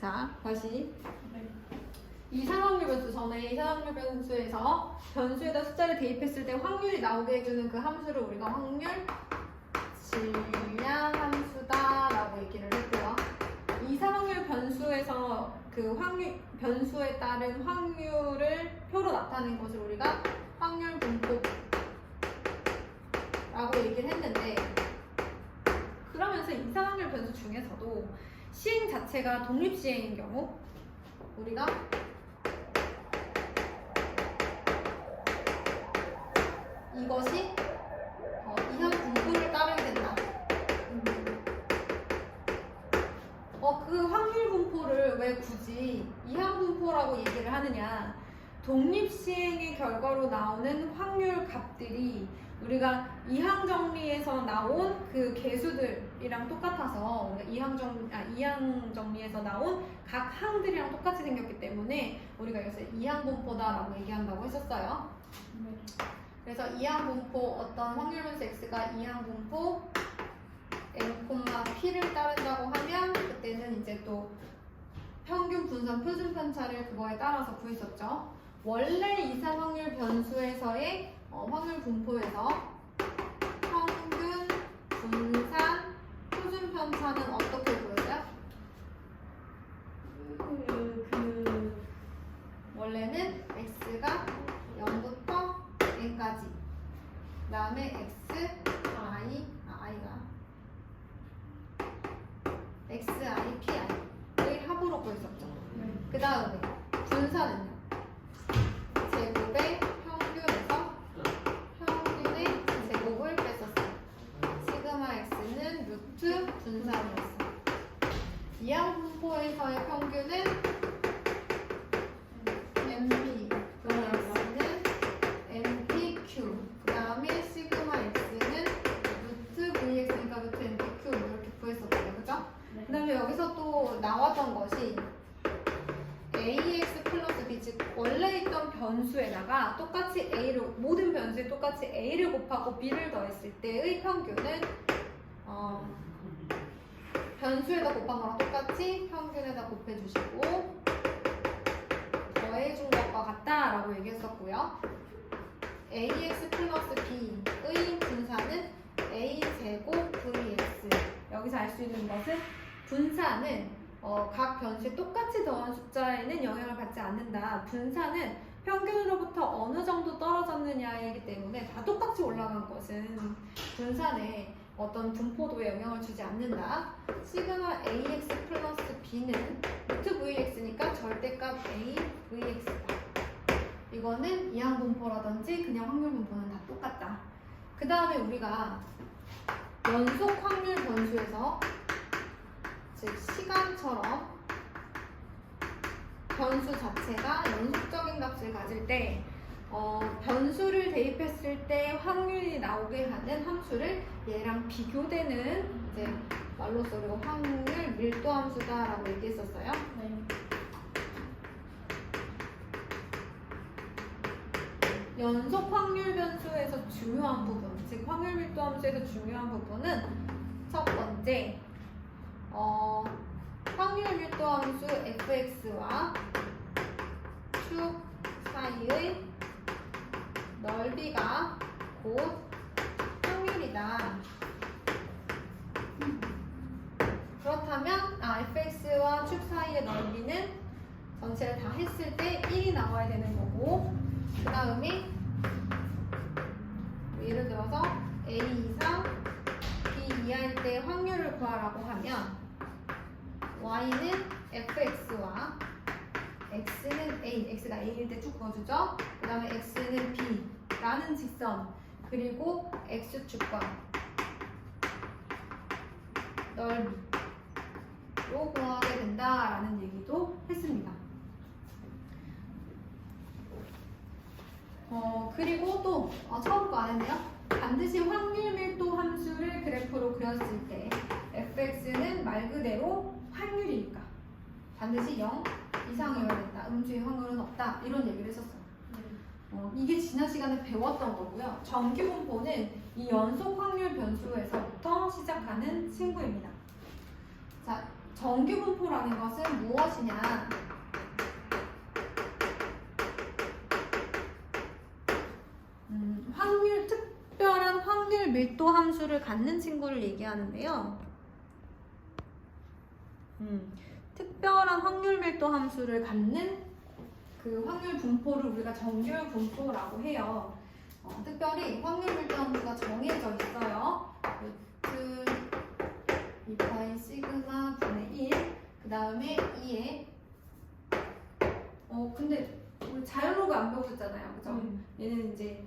자, 다시. 이상확률 변수 전에 이상확률 변수에서 변수에다 숫자를 대입했을 때 확률이 나오게 해주는 그 함수를 우리가 확률 질량 함수다라고 얘기를 했고요. 이상확률 변수에서 그 확률 변수에 따른 확률을 표로 나타낸 것을 우리가 확률 분포라고 얘기를 했는데, 그러면서 이상확률 변수 중에서도 시행 자체가 독립시행인 경우 우리가 이것이 이항 분포를 따르게 된다. 그 확률 분포를 왜 굳이 이항 분포라고 얘기를 하느냐? 독립시행의 결과로 나오는 확률 값들이 우리가 이항 정리에서 나온 그 개수들이랑 똑같아서 우리가 이항 정리에서 나온 각 항들이랑 똑같이 생겼기 때문에 우리가 이것을 이항 분포다라고 얘기한다고 했었어요. 그래서 이항 분포 어떤 확률 변수 x가 이항 분포 n, p를 따른다고 하면 그때는 이제 또 평균 분산 표준 편차를 그거에 따라서 구했었죠. 원래 이상 확률 변수에서의 확률 분포에서 평균 분산 표준 편차는 어떻게 구했어요? 원래는 x가 0부터 n까지, 그 다음에 xi, pi의 합으로 구했었죠. 그 다음에 분산은요? 제곱의 평균에서 평균의 제곱을 뺐었어요. 시그마 x는 루트 분산이었어요. 이항 분포에서의 평균은 np, x는 npq, 그 다음에 시그마 x는 루트 vx니까 루트 npq 이렇게 구했었어요. 그죠? 그 다음에 여기서 또 나왔던 것이 ax 플러스 b, 즉 원래 있던 변수에다가 똑같이 a를, 모든 변수에 똑같이 a를 곱하고 b를 더했을 때의 평균은 변수에다 곱한 거랑 똑같이 평균에다 곱해주시고 더해준 것과 같다라고 얘기했었고요. ax 플러스 b의 분산은 a제곱 vx. 여기서 알 수 있는 것은 분산은 각 변수에 똑같이 더한 숫자에는 영향을 받지 않는다. 분산은 평균으로부터 어느 정도 떨어졌느냐이기 때문에 다 똑같이 올라간 것은 분산에 어떤 분포도에 영향을 주지 않는다. 시그마 ax 플러스 b는 루트 vx니까 절대값 a vx다. 이거는 이항 분포라든지 그냥 확률 분포는 다 똑같다. 그 다음에 우리가 연속 확률 변수에서, 즉 시간처럼 변수 자체가 연속적인 값을 가질 때 변수를 대입했을 때 확률이 나오게 하는 함수를 얘랑 비교되는, 이제 말로서로 확률 밀도 함수다라고 얘기했었어요. 연속 확률 변수에서 중요한 부분, 즉 확률 밀도 함수에서 중요한 부분은 첫 번째, 확률 밀도 함수 fx와 축 사이의 넓이가 곧 확률이다. 그렇다면 fx와 축 사이의 넓이는 전체를 다 했을 때 1이 나와야 되는 거고, 그 다음에 예를 들어서 a 이상 b 이하일 때 확률을 구하라고 하면 y는 fx와 x는 a, x가 a일 때 쭉 그어주죠. 그 다음에 x는 b라는 직선, 그리고 x축과 넓이로 구하게 된다라는 얘기도 했습니다. 그리고 또 처음 거 안 했네요. 반드시 확률 밀도 함수를 그래프로 그렸을 때 fx는 말 그대로 확률이니까 반드시 0 이상이어야 된다. 음수의 확률은 없다. 이런 얘기를 했었어요. 이게 지난 시간에 배웠던 거고요. 정규분포는 이 연속 확률 변수에서부터 시작하는 친구입니다. 자, 정규 분포라는 것은 무엇이냐? 특별한 확률 밀도 함수를 갖는 친구를 얘기하는데요. 특별한 확률 밀도 함수를 갖는 그 확률 분포를 우리가 정규 분포라고 해요. 특별히 확률 밀도 함수가 정해져 있어요. 루트 2파이 시그마 분의 1, 그 다음에 2에 근데 우리 자연로그 안 배우셨잖아요, 그죠? 얘는 이제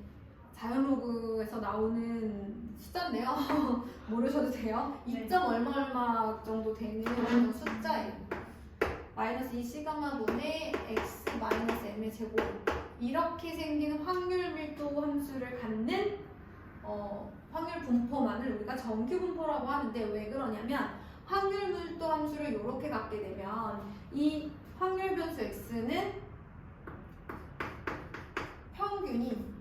자연로그에서 나오는 숫자인데요. 모르셔도 돼요. 2. 얼마 정도 되는 그런 숫자예요. 마이너스 2 시그마분의 x 마이너스 m의 제곱, 이렇게 생기는 확률 밀도 함수를 갖는 확률 분포만을 우리가 정규 분포라고 하는데, 왜 그러냐면 확률 밀도 함수를 이렇게 갖게 되면 이 확률 변수 x는 평균이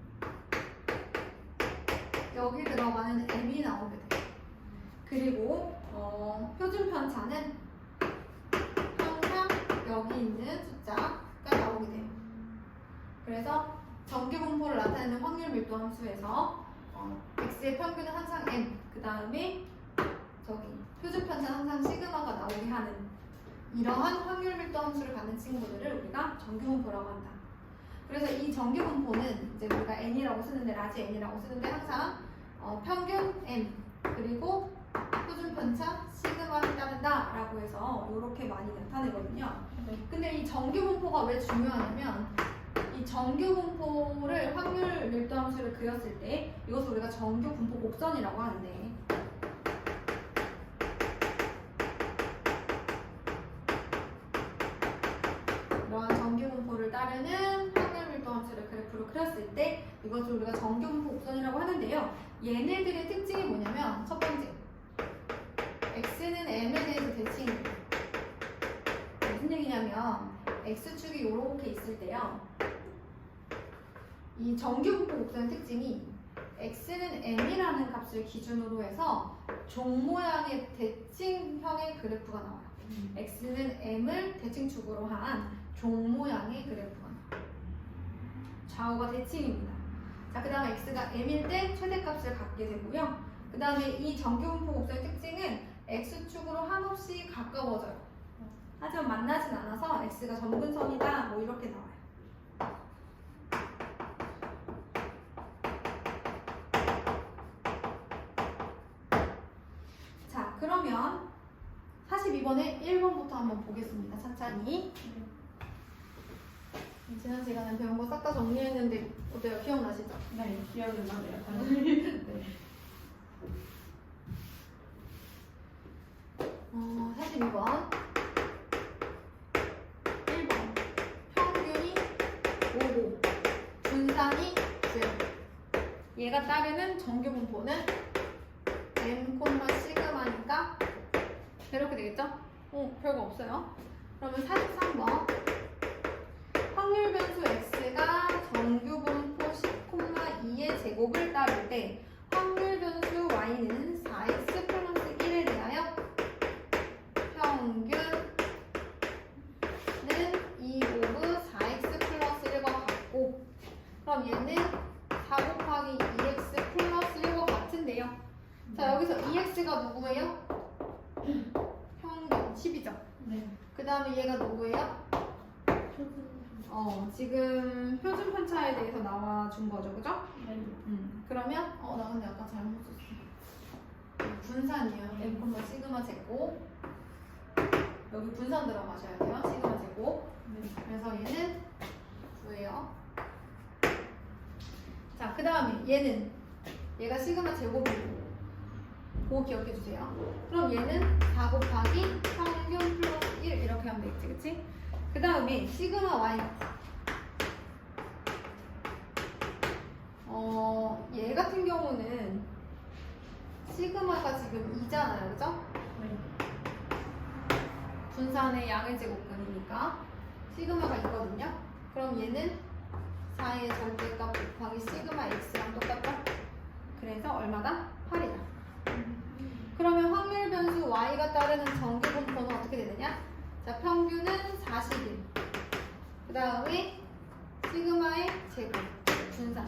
여기 들어가는 m이 나오게 돼요. 그리고 표준 편차는 항상 여기 있는 숫자가 나오게 돼요. 그래서 정규 분포를 나타내는 확률 밀도 함수에서 x의 평균은 항상 n, 그 다음에 저기 표준 편차는 항상 시그마가 나오게 하는 이러한 확률 밀도 함수를 갖는 친구들을 우리가 정규 분포라고 한다. 그래서 이 정규 분포는 이제 우리가 n이라고 쓰는데, 라지 n이라고 쓰는데 항상 평균 n 그리고 표준 편차 시그마를 따른다 라고 해서 이렇게 많이 나타내거든요. 근데 이 정규 분포가 왜 중요하냐면, 이 정규 분포를 확률 밀도 함수를 그렸을 때 이것을 우리가 정규 분포 곡선이라고 하는데, 이러한 정규 분포를 따르는 확률 밀도 함수를 그래프로 그렸을 때 이것을 우리가 정규 분포 곡선이라고 하는데요. 얘네들의 특징이 뭐냐면, 첫 번째, x는 m에 대해서 대칭입니다. 무슨 얘기냐면 x축이 이렇게 있을 때요, 이 정규 분포 곡선의 특징이 x는 m이라는 값을 기준으로 해서 종 모양의 대칭형의 그래프가 나와요. x는 m을 대칭축으로 한 종 모양의 그래프가 나와요. 좌우가 대칭입니다. 자, 그 다음에 x가 m일 때 최대값을 갖게 되고요. 그 다음에 이 정규 분포 곡선의 특징은 x축으로 한없이 가까워져요. 하지만 만나진 않아서 x가 점근선이다 뭐 이렇게 나와요. 자, 그러면 42번에 1번부터 한번 보겠습니다. 천천히. 지난 시간에 배운 거 싹 다 정리했는데 어때요? 기억나시죠? 네, 기억은 나네요. 네. 42번 1번 평균이 5고 분산이 0. 얘가 따르는 정규 분포는 m, 시그마니까 이렇게 되겠죠? 별거 없어요. 그러면 43번 확률 변수 x가 정규 분포 10,2의 제곱을 따를 때 확률 변수 y는 4x 플러스 1에 대하여 평균은 2 곱의 4x 플러스 1과 같고, 그럼 얘는 4 곱하기 2x 플러스 1과 같은데요. 자, 여기서 2x가 누구예요? 평균 10이죠. 네. 그 다음에 얘가 누구예요? 지금 표준 편차에 대해서 나와준 거죠, 그죠? 네. 그러면 나 근데 아까 잘못 썼어. 분산이에요. m, 시그마 제곱. 여기 분산 들어가셔야 돼요. 시그마 제곱. 그래서 얘는 9예요. 자, 그 다음에 얘가 시그마 제곱이고, 그거 기억해 주세요. 그럼 얘는 4 곱하기 평균 플러스 1 이렇게 하면 되겠지, 그치? 그 다음에 시그마 y. 얘 같은 경우는 시그마가 지금 2잖아요, 그죠? 네. 분산의 양의 제곱근이니까 시그마가 있거든요. 그럼 얘는 4의 절대값 곱하기 시그마 x랑 똑같죠? 그래서 얼마다? 8이다. 그러면 확률 변수 y가 따르는 정규 분포는 어떻게 되느냐? 자, 평균은 41. 그 다음에 시그마의 제곱, 분산,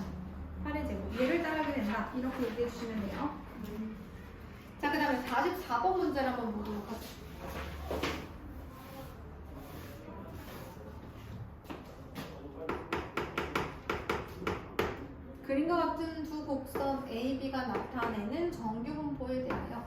8의 제곱. 얘를 따르게 된다. 이렇게 얘기해 주시면 돼요. 자, 그 다음에 44번 문제를 한번 보도록 하죠. 그림과 같은 두 곡선 A, B가 나타내는 정규 분포에 대하여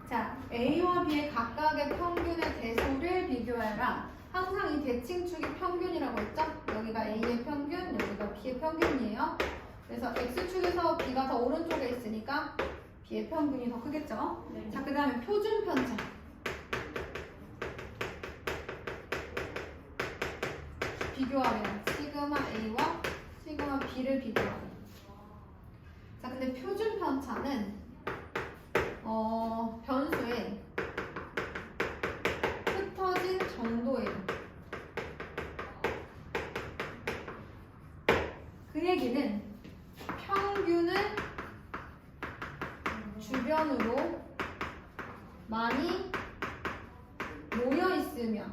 자, A와 B의 각각의 평균의 대소를 비교하라. 항상 이 대칭축이 평균이라고 했죠? 여기가 A의 평균, 여기가 B의 평균이에요. 그래서 X축에서 B가 더 오른쪽에 있으니까 B의 평균이 더 크겠죠? 네. 자, 그 다음에 표준 편차. 비교하면 시그마 A와 시그마 B를 비교하면. 자, 근데 표준 편차는 변수의 흩어진 정도예요. 그 얘기는 평균은 주변으로 많이 모여 있으면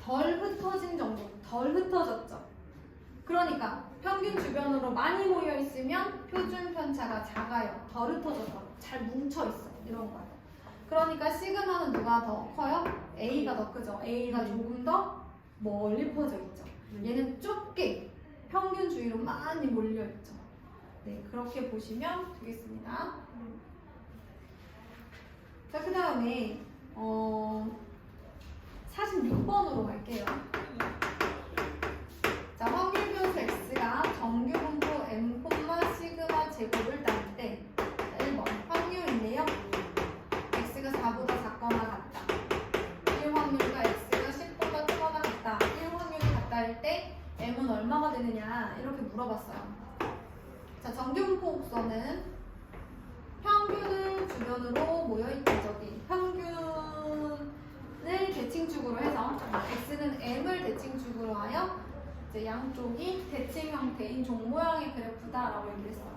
덜 흩어진 정도, 덜 흩어졌죠. 그러니까 평균 주변으로 많이 모여 있으면 표준 편차가 작아요. 덜 흩어져서 잘 뭉쳐 있어. 이런 거예요. 그러니까 시그마는 누가 더 커요? A가 더 크죠. A가 조금 더 멀리 퍼져 있죠. 얘는 좁게 평균 주위로 많이 몰려 있죠. 네, 그렇게 보시면 되겠습니다. 자, 그 다음에 46번으로 갈게요. 자, 확률 변수 x가 정규 분포 m, 시그마 제곱을 따를 때 1번 확률인데요. x가 4보다 작거나 같다. 1 확률과 x가 10보다 크거나 같다. 1 확률이 같다일 때 m은 얼마가 되느냐 이렇게 물어봤어요. 자, 정규 분포 곡선은 평균을 주변으로 모여있던 적이 평균을 대칭축으로 해서 x는 m을 대칭축으로 하여 이제 양쪽이 대칭 형태인 종 모양의 그래프다라고 얘기를 했어요.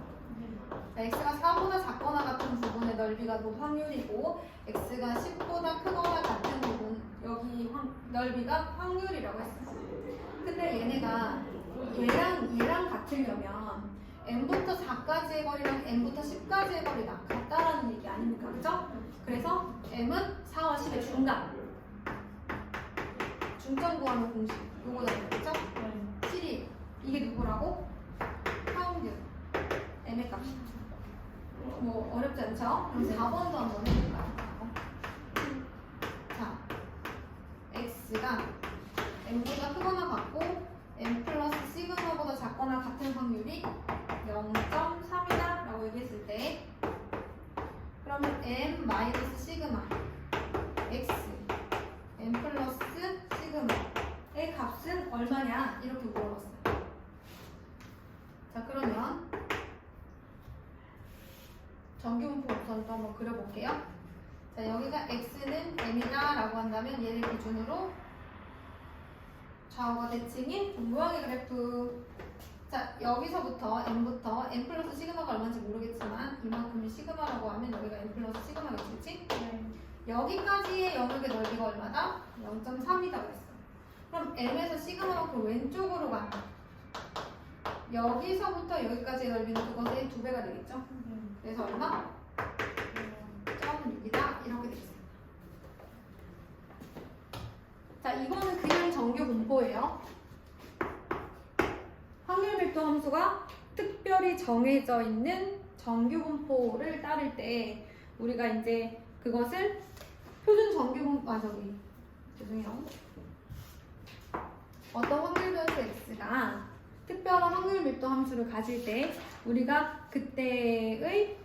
자, x가 4보다 작거나 같은 부분의 넓이가 확률이고 x가 10보다 크거나 같은 부분 여기 넓이가 확률이라고 했어요. 근데 얘네가 얘랑 같으려면 m부터 4까지의 거리랑 m부터 10까지의 거리가 같다라는 얘기 아닙니까? 그죠? 그래서 m은 4와 10의 중간. 중점 구하는 공식. 요거다 그랬죠? 7이 이게 누구라고? 평균. m의 값이죠. 뭐 어렵지 않죠? 그럼 4번도 한번 해볼까요? 자, x가 m보다 크거나 같고 m 플러스 시그마보다 작거나 같은 확률이 0.3이다 라고 얘기했을 때 그러면 m 마이너스 시그마 x m 플러스 시그마의 값은 얼마냐 이렇게 물어봤어요. 자, 그러면 정규분포 곡선도 한번 그려볼게요. 자, 여기가 x는 m이다 라고 한다면 얘를 기준으로 좌우가 대칭인 모양의 그래프. 자, 여기서부터 m부터 m 플러스 시그마가 얼마인지 모르겠지만 이만큼이 시그마라고 하면 여기가 m 플러스 시그마겠지, 그치? 여기까지의 영역의 넓이가 얼마다? 0.3이다 그랬어. 그럼 m에서 시그마만큼 왼쪽으로 간다. 여기서부터 여기까지의 넓이는 그것의 2배가 되겠죠? 그래서 얼마? 0.6이다 이렇게 되겠습니다. 자, 이거는 그냥 정규 분포예요. 확률 밀도 함수가 특별히 정해져 있는 정규 분포를 따를 때 우리가 이제 그것을 표준 정규 분포, 죄송해요. 어떤 확률 변수 x가 특별한 확률 밀도 함수를 가질 때 우리가 그때의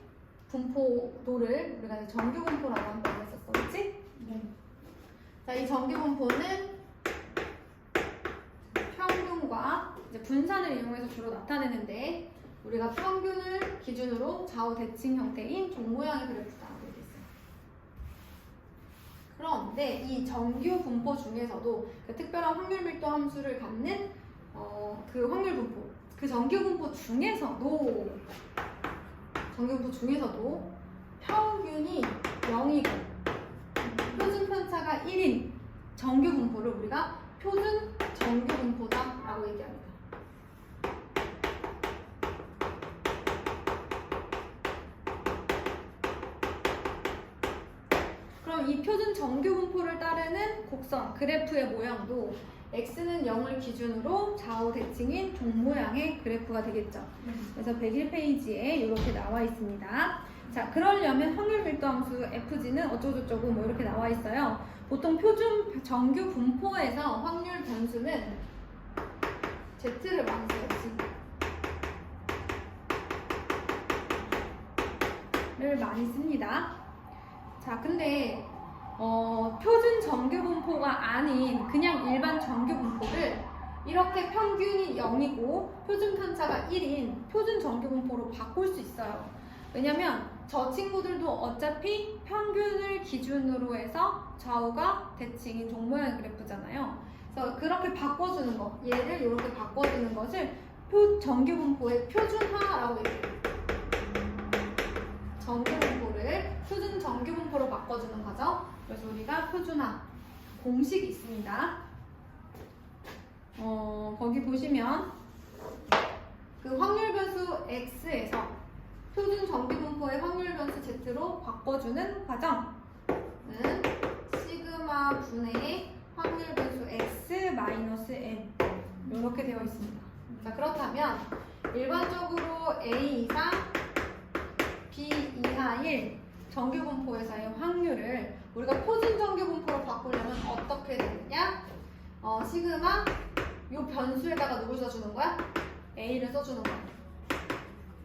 분포도를 우리가 정규 분포라고 한다고 했었어, 그렇지? 네. 자, 이 정규 분포는 평균과 이제 분산을 이용해서 주로 나타내는데 우리가 평균을 기준으로 좌우 대칭 형태인 종 모양의 그래프가 나오게 됐어요. 그런데 이 정규 분포 중에서도 그 특별한 확률 밀도 함수를 갖는 그 확률 분포, 그 정규 분포 중에서도 평균이 0이고 표준 편차가 1인 정규 분포를 우리가 표준 정규 분포다라고 얘기합니다. 그럼 이 표준 정규 분포를 따르는 곡선, 그래프의 모양도 x는 0을 기준으로 좌우 대칭인 종 모양의 그래프가 되겠죠. 그래서 101페이지에 이렇게 나와 있습니다. 자, 그러려면 확률 밀도 함수 fg는 어쩌고저쩌고 뭐 이렇게 나와 있어요. 보통 표준 정규 분포에서 확률 변수는 z를 많이 써요. 를 많이 씁니다. 자, 근데 표준 정규 분포가 아닌 그냥 일반 정규 분포를 이렇게 평균이 0이고 표준 편차가 1인 표준 정규 분포로 바꿀 수 있어요. 왜냐면 저 친구들도 어차피 평균을 기준으로 해서 좌우가 대칭인 종 모양 그래프잖아요. 그래서 그렇게 바꿔주는 거, 얘를 이렇게 바꿔주는 것을 정규 분포의 표준화라고 얘기해요. 정규 분포를 표준 정규 분포로 바꿔주는 거죠. 그래서 우리가 표준화 공식이 있습니다. 거기 보시면 그 확률 변수 x에서 표준 정규 분포의 확률 변수 z로 바꿔주는 과정은 시그마 분의 확률 변수 x 마이너스 n 이렇게 되어 있습니다. 자, 그렇다면 일반적으로 a 이상 b 이하일 정규 분포에서의 확률을 우리가 표준 정규 분포로 바꾸려면 어떻게 되느냐? 시그마 요 변수에다가 누굴 써주는 거야? a를 써주는 거야.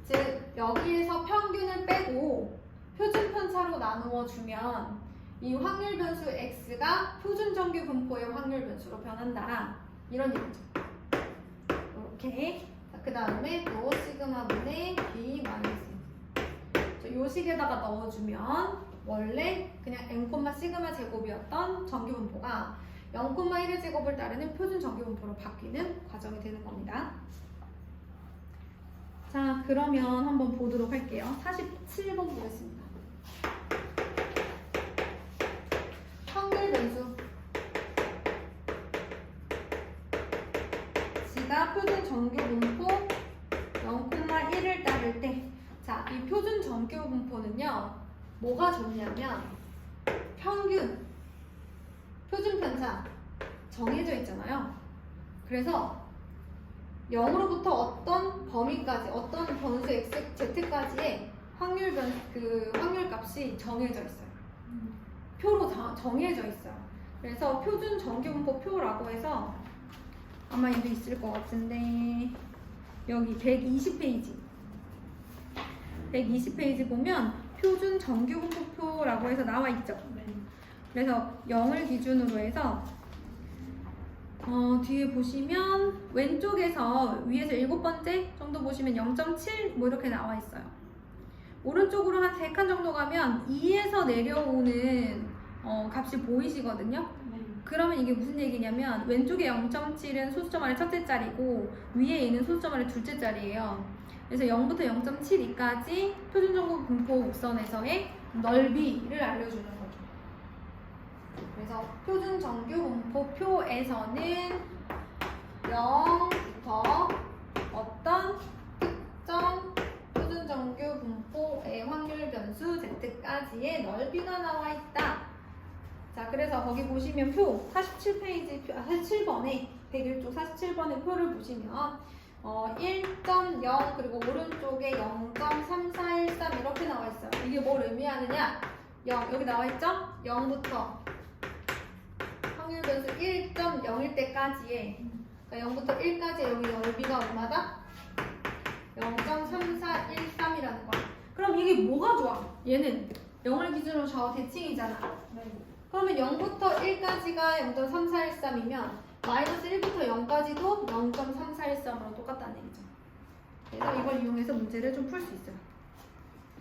즉 여기에서 평균을 빼고 표준 편차로 나누어 주면 이 확률 변수 x가 표준 정규 분포의 확률 변수로 변한다. 이런 얘기죠. 이렇게. 그 다음에 또 시그마 분의 b 마이너스 요 식에다가 넣어주면 원래 그냥 n, 시그마 제곱이었던 정규 분포가 0,1의 제곱을 따르는 표준 정규 분포로 바뀌는 과정이 되는 겁니다. 자, 그러면 한번 보도록 할게요. 47번 보겠습니다. 확률 변수 G가 표준 정규 분포 0,1을 따를 때 자, 이 표준 정규 분포는요, 뭐가 좋냐면 평균, 표준 편차 정해져 있잖아요. 그래서 0으로부터 어떤 범위까지, 어떤 변수 x, z까지의 확률 값이 정해져 있어요. 표로 정해져 있어요. 그래서 표준 정규 분포 표라고 해서 아마 이거 있을 것 같은데 여기 120페이지. 120페이지 보면 표준 정규 분포표라고 해서 나와 있죠. 그래서 0을 기준으로 해서 뒤에 보시면 왼쪽에서 위에서 7번째 정도 보시면 0.7 뭐 이렇게 나와 있어요. 오른쪽으로 한 3칸 정도 가면 2에서 내려오는 값이 보이시거든요. 그러면 이게 무슨 얘기냐면 왼쪽에 0.7은 소수점 아래 첫째 자리고 위에 있는 소수점 아래 둘째 자리예요. 그래서 0부터 0.72까지 표준 정규 분포 곡선에서의 넓이를 알려주는 거죠. 그래서 표준 정규 분포표에서는 0부터 어떤 특정 표준 정규 분포의 확률 변수 z까지의 넓이가 나와 있다. 자, 그래서 거기 보시면 표 47페이지 47번에 101쪽 47번의 표를 보시면 1.0 그리고 오른쪽에 0.3413 이렇게 나와 있어요. 이게 뭘 의미하느냐? 0 여기 나와 있죠? 0부터 확률 변수 1.0일 때까지의 그러니까 0부터 1까지 여기 넓이가 얼마다? 0.3413이라는 거야. 그럼 이게 뭐가 좋아? 얘는 0을 기준으로 좌우 대칭이잖아. 그러면 0부터 1까지가 0.3413이면 마이너스 1부터 0까지도 0.3413으로 똑같다는 얘기죠. 그래서 이걸 이용해서 문제를 좀 풀 수 있어요.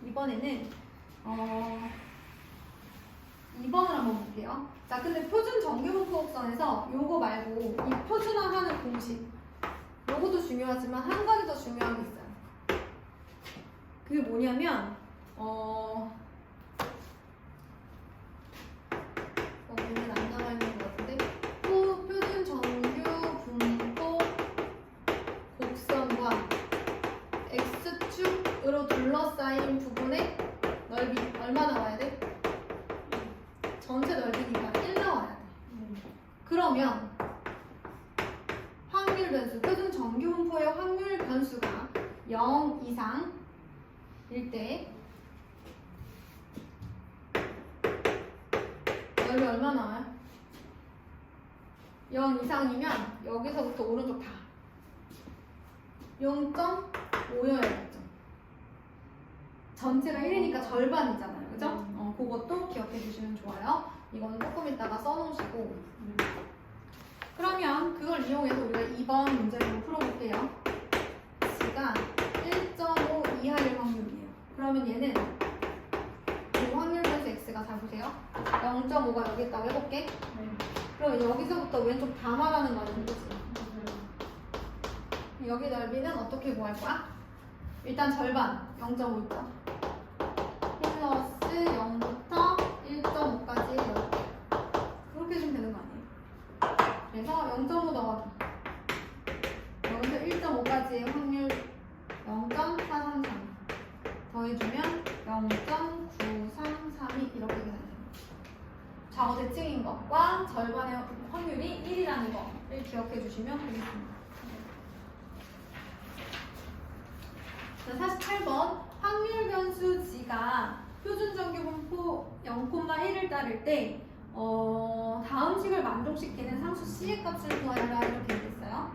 이번에는 2번을 한번 볼게요. 자, 근데 표준 정규분포곡선에서 요거 말고 이 표준화하는 공식 요것도 중요하지만 한 가지 더 중요한 게 있어요. 그게 뭐냐면 여기는 안 나와 있는 것 같은데 표준 정규분포 곡선과 X축으로 둘러싸인 부분의 넓이 얼마 나와야 돼? 전체 넓이니까 1 나와야 돼. 그러면 확률 변수, 표준 정규분포의 확률 변수가 0 이상일 때 넓이 얼마 나와요? 0 이상이면 여기서부터 오른쪽 다 0.5여야 겠죠. 전체가 1이니까 절반이잖아요. 그죠? 그것도 기억해 주시면 좋아요. 이거는 조금 이따가 써놓으시고 그러면 그걸 이용해서 우리가 2번 문제를 좀 풀어볼게요. X가 1.5 이하일 확률이에요. 그러면 얘는 이 확률 변수 X가 잘 보세요. 0.5가 여기 있다고 해볼게. 그럼 여기서부터 왼쪽 다 말하는 말인 거지. 여기 넓이는 어떻게 구할 거야? 일단 절반 0.5 있죠. 플러스 0부터 1.5까지 이렇게 그렇게 해주면 되는 거 아니에요? 그래서 0.5 더하기 여기서 1.5까지의 확률 0.433 더해주면 0.933이 이렇게 계산됩니다. 좌우 대칭인 것과 절반의 확률이 1이라는 거를 기억해 주시면 되겠습니다. 48번 확률 변수 G가 표준 정규분포 0,1을 따를 때 다음 식을 만족시키는 상수 C의 값을 구하라 이렇게 되겠어요.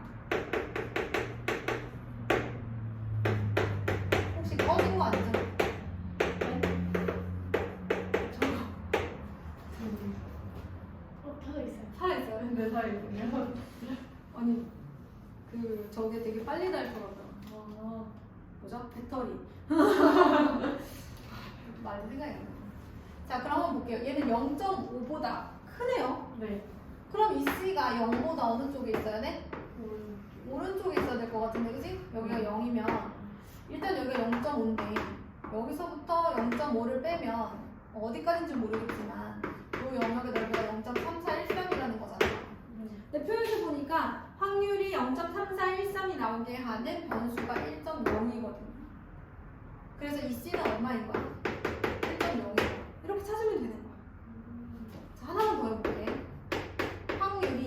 혹시 꺼진 거 아니죠? 켜져있어요. 살아있어요. 근데 살아있군요. 아니 저게 되게 빨리 닳더라고요. 뭐죠? 배터리. 많이 생각이 안 나요. 자, 그럼 한번 볼게요. 얘는 0.5보다 크네요. 네. 그럼 이 C가 0보다 어느 쪽에 있어야 돼? 오른쪽에 있어야 될 것 같은데, 그치? 여기가 0이면 일단 여기가 0.5인데 여기서부터 0.5를 빼면 어디까지인지 모르겠지만 이 영역의 넓이가 0.3413이라는 거잖아요. 근데 표에서 보니까 확률이 0.3413이 나오게 하는 변수가 1.0이거든요. 그래서 이 C는 얼마인 거야? 1.0이야. 이렇게 찾으면 되는 거야. 자, 하나만 더 해볼게. 확률이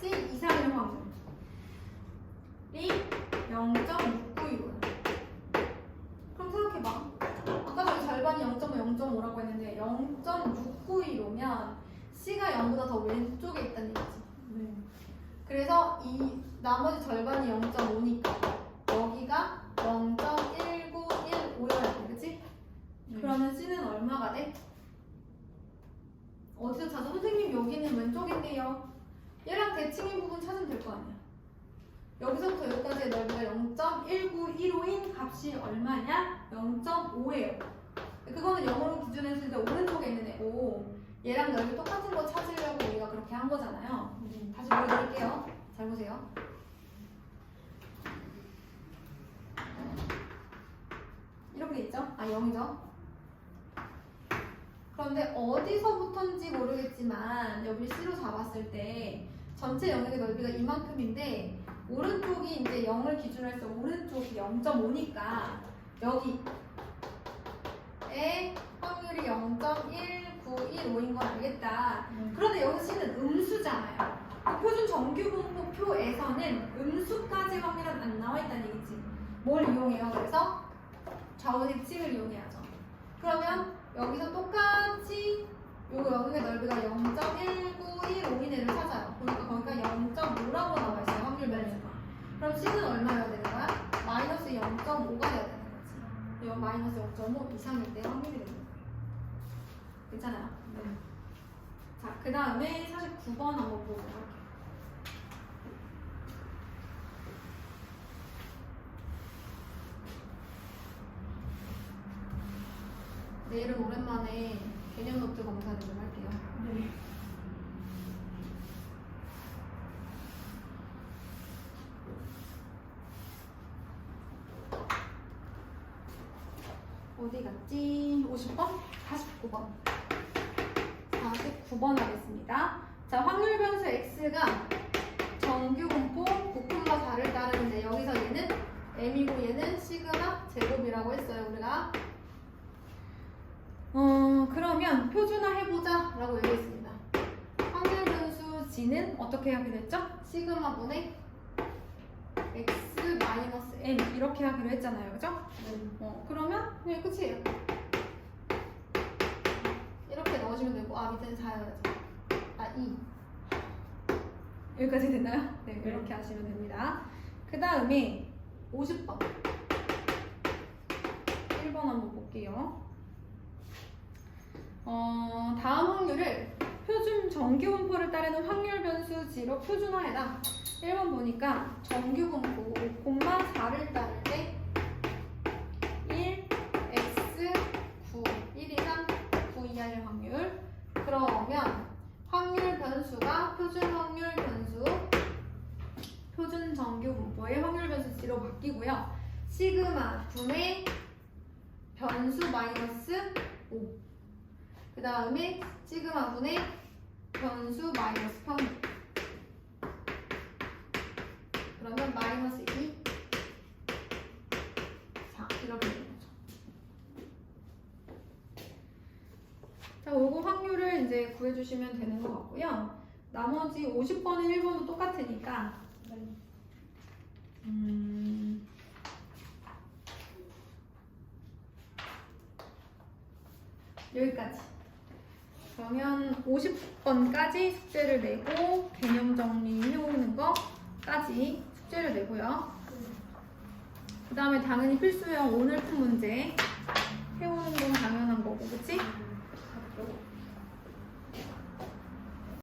C 이상의 확률이 0.692로. 그럼 생각해봐. 아까 저기 절반이 0.5, 0.5라고 했는데 0.692로면 C가 0보다 더 왼쪽에 있다는 얘기지. 네. 그래서 이 나머지 절반이 0.5니까 여기가 0.1915여야 돼, 그치? 그러면 C는 얼마가 돼? 어디서 찾아? 선생님 여기는 왼쪽인데요. 얘랑 대칭인 부분 찾으면 될 거 아니야. 여기서부터 여기까지의 넓이가 0.1915인 값이 얼마냐? 0.5예요. 그거는 0으로 기준했을 때 오른쪽에 있는 애고 얘랑 넓이 똑같은 거 찾으려고 우리가 그렇게 한 거잖아요. 다시 보여드릴게요. 잘 보세요. 이렇게 돼 있죠? 0이죠? 그런데 어디서부터인지 모르겠지만 여기 C로 잡았을 때 전체 영역의 넓이가 이만큼인데 오른쪽이 이제 0을 기준으로 해서 오른쪽이 0.5니까 여기에 확률이 0.1915인 건 알겠다. 그런데 여기 C는 음수잖아요. 표준 정규분포표에서는 음수까지 확률은 안 나와 있다는 얘기지. 뭘 이용해요? 그래서 좌우 대칭을 이용해야죠. 그러면 여기서 똑같이 요거 영역의 넓이가 0.1915인 애를 찾아요. 보니까 거기가 0.5라고 나와 있어요. 확률 변수가. 그럼 C는 얼마여야 되는 거야? 마이너스 0.5가 돼야 되는 거지. 이 마이너스 0.5 이상일 때 확률이 되는 거예요. 괜찮아요? 네. 자, 그 다음에 49번 한번 보도록 할게요. 오랜만에 개념 노트 검사를 좀 할게요. 네. 어디 갔지? 50번? 49번. 49번 하겠습니다. 자, 확률 변수 x가 정규 분포 9,4를 따르는데 여기서 얘는 m이고 얘는 시그마 제곱이라고 했어요, 우리가. 그러면 표준화해보자 라고 얘기했습니다. 확률 변수 g는 어떻게 하기로 했죠? 시그마분의 x 마이너스 m 이렇게 하기로 했잖아요, 그죠? 그러면 그냥 끝이에요. 이렇게 넣으시면 되고, 밑에는 4여야죠. 2 여기까지 됐나요? 네, 이렇게 하시면 됩니다. 그 다음에 50번 1번 한번 볼게요. 다음 확률을 표준 정규 분포를 따르는 확률 변수 g로 표준화해라. 1번 보니까 정규 분포 5,4를 따를 때 1, x, 9, 1 이상 9 이하일 확률. 그러면 확률 변수가 표준 확률 변수 표준 정규 분포의 확률 변수 g로 바뀌고요. 시그마 분의 변수 마이너스 5. 그 다음에 시그마 분의 변수 마이너스 평균. 그러면 마이너스 2, 4 이렇게 되는 거죠. 자, 요거 확률을 이제 구해주시면 되는 것 같고요. 나머지 50번은 1번도 똑같으니까 여기까지. 그러면 50번까지 숙제를 내고 개념 정리해오는 거까지 숙제를 내고요. 그 다음에 당연히 필수형 오늘 푼 문제